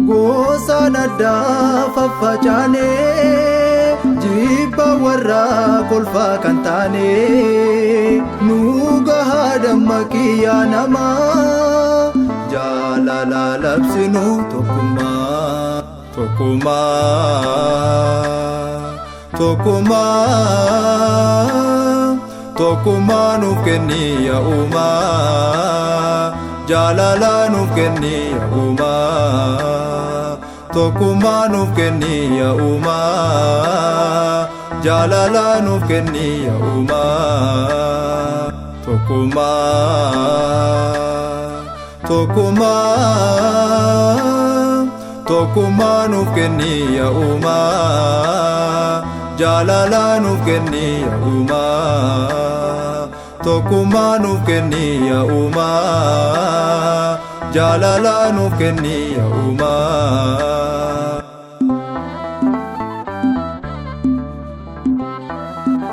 Gosa nada faffacane jibba warra kolfa kantane nuga hadamma kiya nama jalala labsinu tokuma tokuma tokuma tokuma nukeni ya uma jalala nukeni ya uma tokuma nukeni ya uma jalala nukeni ya uma tokuma tokuma tokuma nukeni ya uma jalala nukeni ya uma tokuma nukeni ya uma jalala nukeni ya uma